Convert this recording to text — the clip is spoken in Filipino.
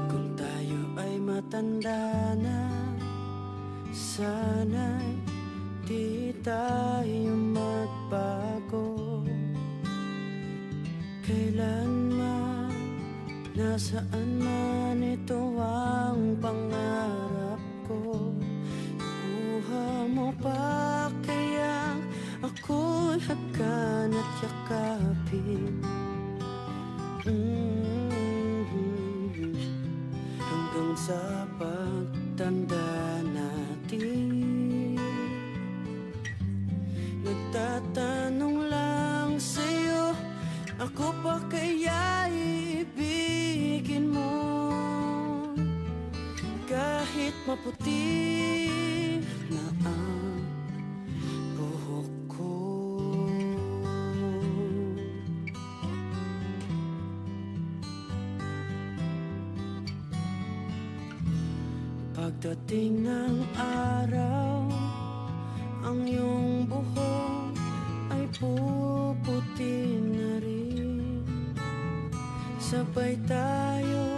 Kung tayo ay matanda na, sana'y di tayo magbago. Kailanman, nasaan man, ito ang pangarap ko. Kuha mo pa kaya ako'y hagkan at yakapin. Hanggang sa pagtanda natin. Nagtatanong lang sa'yo, ako pa kaya ibigin mo? Kahit maputi na ang buhok ko. Pagdating ng araw, ang iyong buhok ay puputi na rin. Sabay tayo